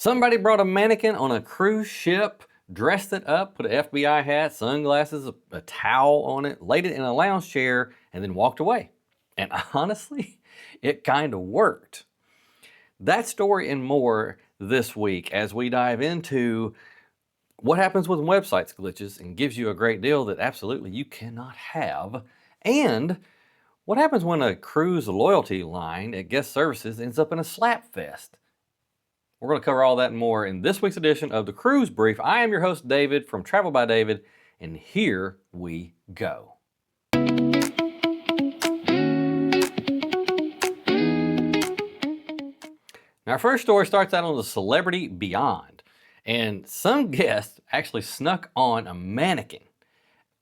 Somebody brought a mannequin on a cruise ship, dressed it up, put an FBI hat, sunglasses, a towel on it, laid it in a lounge chair, and then walked away. And honestly, it kind of worked. That story and more this week as we dive into what happens when websites glitches and gives you a great deal that absolutely you cannot have, and what happens when a cruise loyalty line at guest services ends up in a slap fest. We're going to cover all that and more in this week's edition of the Cruise Brief. I am your host, David, from Travel by David, and here we go. Now, our first story starts out on the Celebrity Beyond, and some guest actually snuck on a mannequin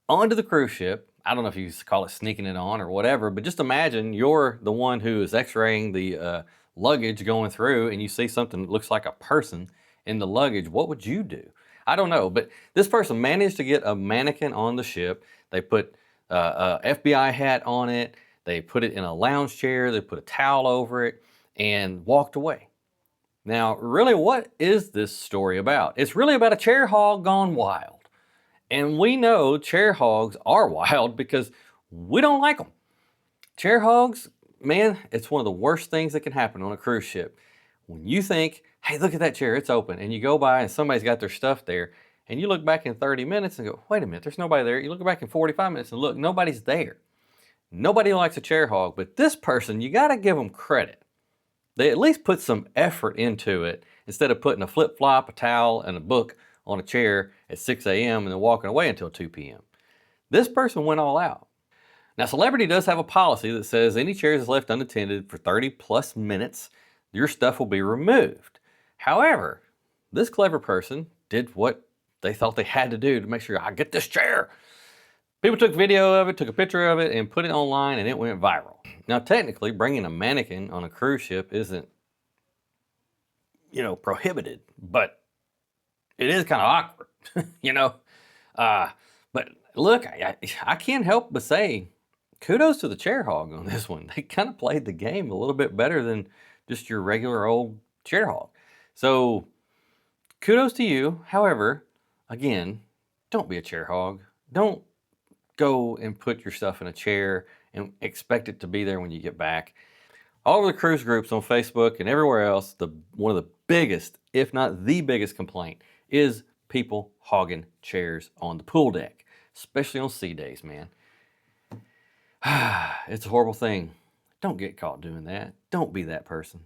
onto the cruise ship. I don't know if you call it sneaking it on or whatever, but just imagine you're the one who is x-raying the luggage going through and you see something that looks like a person in the luggage. What would you do? I don't know, but this person managed to get a mannequin on the ship. They put a FBI hat on it. They put it in a lounge chair. They put a towel over it and walked away. Now, really, what is this story about? It's really about a chair hog gone wild. And we know chair hogs are wild because we don't like them. Chair hogs, man, it's one of the worst things that can happen on a cruise ship. When you think, hey, look at that chair, it's open, and you go by and somebody's got their stuff there, and you look back in 30 minutes and go, wait a minute, there's nobody there. You look back in 45 minutes and look, nobody's there. Nobody likes a chair hog, but this person, you gotta give them credit. They at least put some effort into it instead of putting a flip-flop, a towel, and a book on a chair at 6 a.m. and then walking away until 2 p.m. This person went all out. Now, Celebrity does have a policy that says any chairs left unattended for 30 plus minutes, your stuff will be removed. However, this clever person did what they thought they had to do to make sure I get this chair. People took video of it, took a picture of it, and put it online, and it went viral. Now, technically, bringing a mannequin on a cruise ship isn't, prohibited, but it is kind of awkward, But look, I can't help but say, kudos to the chair hog on this one. They kind of played the game a little bit better than just your regular old chair hog. So kudos to you. However, again, don't be a chair hog. Don't go and put your stuff in a chair and expect it to be there when you get back. All over the cruise groups on Facebook and everywhere else, one of the biggest, if not the biggest complaint is people hogging chairs on the pool deck, especially on sea days, man. It's a horrible thing. Don't get caught doing that. Don't be that person.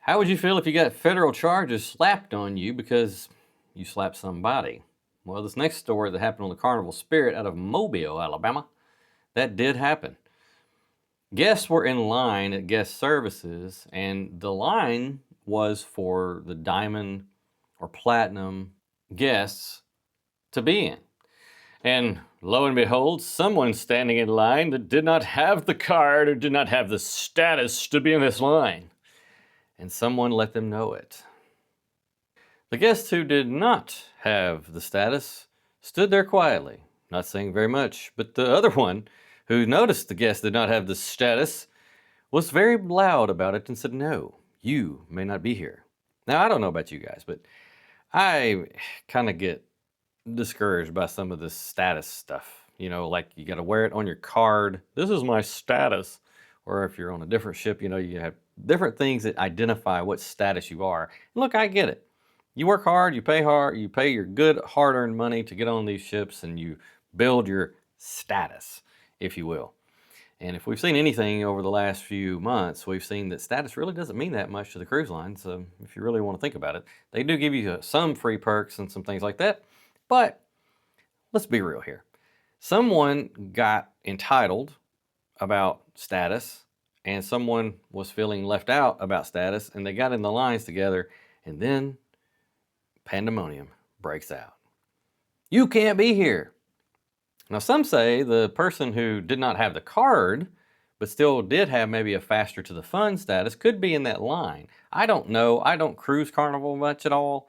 How would you feel if you got federal charges slapped on you because you slapped somebody? Well, this next story that happened on the Carnival Spirit out of Mobile, Alabama, that did happen. Guests were in line at guest services, and the line was for the diamond or platinum guests to be in. And lo and behold, someone standing in line that did not have the card or did not have the status to be in this line. And someone let them know it. The guest who did not have the status stood there quietly, not saying very much, but the other one who noticed the guest did not have the status was very loud about it and said, no, you may not be here. Now, I don't know about you guys, but I kind of get discouraged by some of this status stuff. Like you got to wear it on your card. This is my status. Or if you're on a different ship, you have different things that identify what status you are. And look, I get it. You work hard, you pay your good hard-earned money to get on these ships and you build your status, if you will. And if we've seen anything over the last few months, we've seen that status really doesn't mean that much to the cruise lines. So if you really want to think about it, they do give you some free perks and some things like that. But let's be real here. Someone got entitled about status and someone was feeling left out about status, and they got in the lines together, and then pandemonium breaks out. You can't be here. Now, some say the person who did not have the card, but still did have maybe a faster to the fun status, could be in that line. I don't know. I don't cruise Carnival much at all.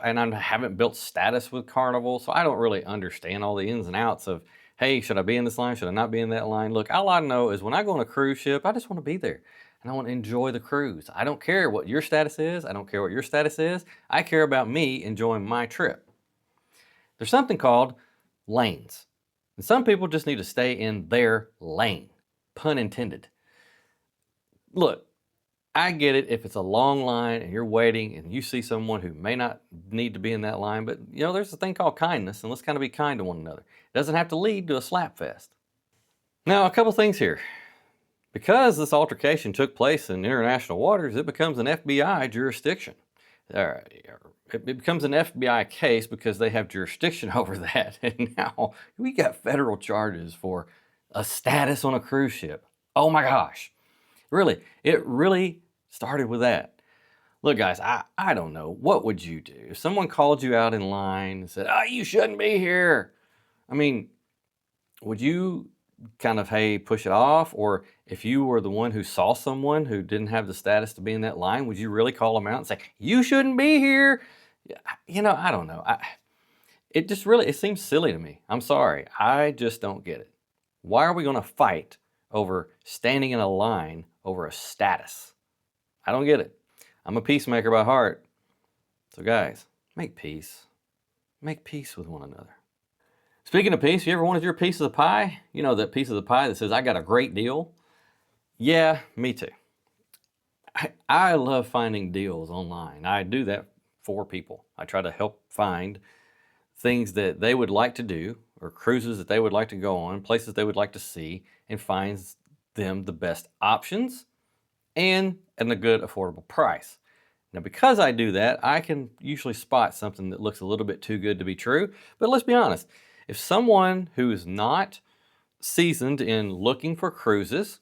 And I haven't built status with Carnival, so I don't really understand all the ins and outs of, hey, should I be in this line? Should I not be in that line? Look, all I know is when I go on a cruise ship, I just want to be there. and I want to enjoy the cruise. I don't care what your status is. I don't care what your status is. I care about me enjoying my trip. There's something called lanes. And some people just need to stay in their lane, pun intended. Look, I get it if it's a long line and you're waiting and you see someone who may not need to be in that line, but there's a thing called kindness, and let's kind of be kind to one another. It doesn't have to lead to a slap fest. Now, a couple things here. Because this altercation took place in international waters, it becomes an FBI jurisdiction. It becomes an FBI case because they have jurisdiction over that. And now we got federal charges for a status on a cruise ship. Oh my gosh. Really, it really started with that. Look, guys, I don't know. What would you do if someone called you out in line and said, you shouldn't be here? I mean, would you kind of, hey, push it off? Or if you were the one who saw someone who didn't have the status to be in that line, would you really call them out and say, you shouldn't be here? I don't know. It seems silly to me. I'm sorry. I just don't get it. Why are we going to fight over standing in a line over a status? I don't get it. I'm a peacemaker by heart. So guys, make peace. Make peace with one another. Speaking of peace, you ever wanted your piece of the pie? You know, that piece of the pie that says, I got a great deal? Yeah, me too. I love finding deals online. I do that for people. I try to help find things that they would like to do, or cruises that they would like to go on, places they would like to see, and find them the best options and at a good affordable price. Now, because I do that, I can usually spot something that looks a little bit too good to be true. But let's be honest, if someone who is not seasoned in looking for cruises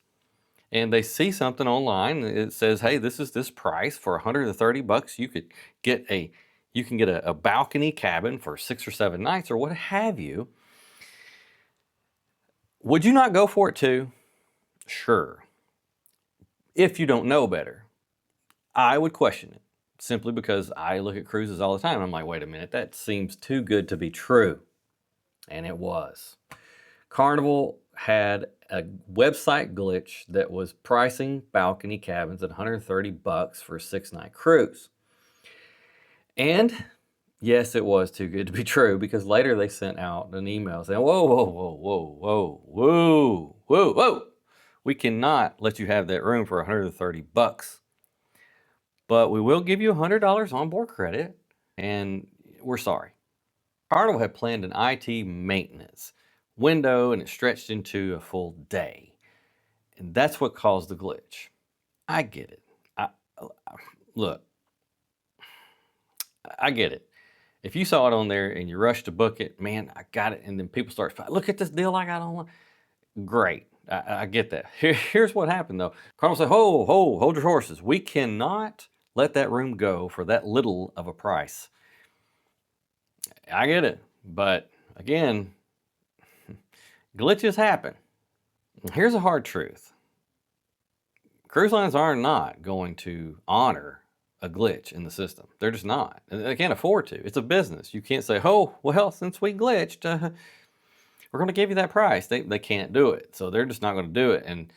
and they see something online, it says, hey, this is this price for $130, you can get a balcony cabin for 6 or 7 nights or what have you. Would you not go for it too? Sure. If you don't know better. I would question it simply because I look at cruises all the time. I'm like, wait a minute, that seems too good to be true. And it was. Carnival had a website glitch that was pricing balcony cabins at $130 for a 6-night cruise. And yes, it was too good to be true because later they sent out an email saying, whoa, whoa, whoa, whoa, whoa, whoa, whoa, whoa. We cannot let you have that room for $130. But we will give you $100 onboard credit, and we're sorry. Carnival had planned an IT maintenance window, and it stretched into a full day. And that's what caused the glitch. I get it. Look, I get it. If you saw it on there and you rushed to book it, man, I got it. And then people start, look at this deal I got online. Great. I get that. Here's what happened, though. Carnival said, hold your horses. We cannot let that room go for that little of a price. I get it. But again, glitches happen. Here's a hard truth. Cruise lines are not going to honor a glitch in the system. They're just not. They can't afford to. It's a business. You can't say, oh, well, since we glitched, we're going to give you that price. They can't do it. So they're just not going to do it. And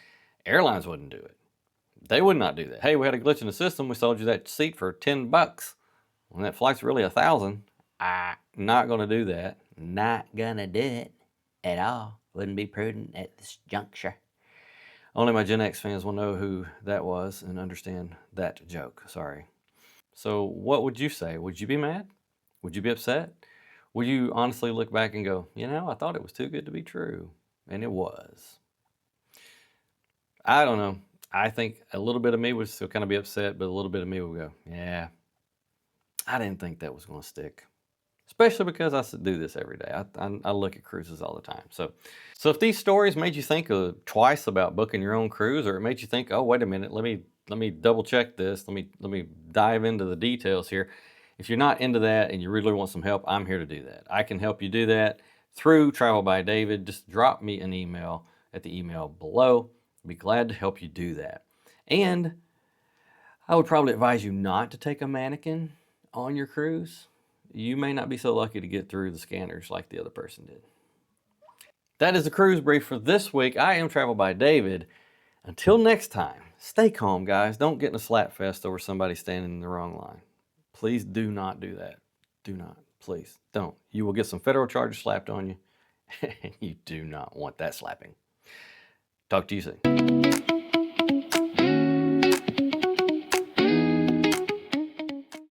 airlines wouldn't do it. They would not do that. Hey, we had a glitch in the system. We sold you that seat for $10. When that flight's really $1,000. I'm not going to do that. Not going to do it at all. Wouldn't be prudent at this juncture. Only my Gen X fans will know who that was and understand that joke. Sorry. So what would you say? Would you be mad? Would you be upset? Would you honestly look back and go, I thought it was too good to be true? And it was. I don't know. I think a little bit of me would still kind of be upset, but a little bit of me would go, yeah, I didn't think that was going to stick. Especially because I do this every day. I look at cruises all the time. So if these stories made you think twice about booking your own cruise, or it made you think, oh, wait a minute, let me double check this. Let me dive into the details here. If you're not into that and you really want some help, I'm here to do that. I can help you do that through Travel by David. Just drop me an email at the email below. I'd be glad to help you do that. And I would probably advise you not to take a mannequin on your cruise. You may not be so lucky to get through the scanners like the other person did. That is the cruise brief for this week. I am Travel by David. Until next time, stay calm, guys. Don't get in a slap fest over somebody standing in the wrong line. Please do not do that. Do not. Please don't. You will get some federal charges slapped on you, and you do not want that slapping. Talk to you soon.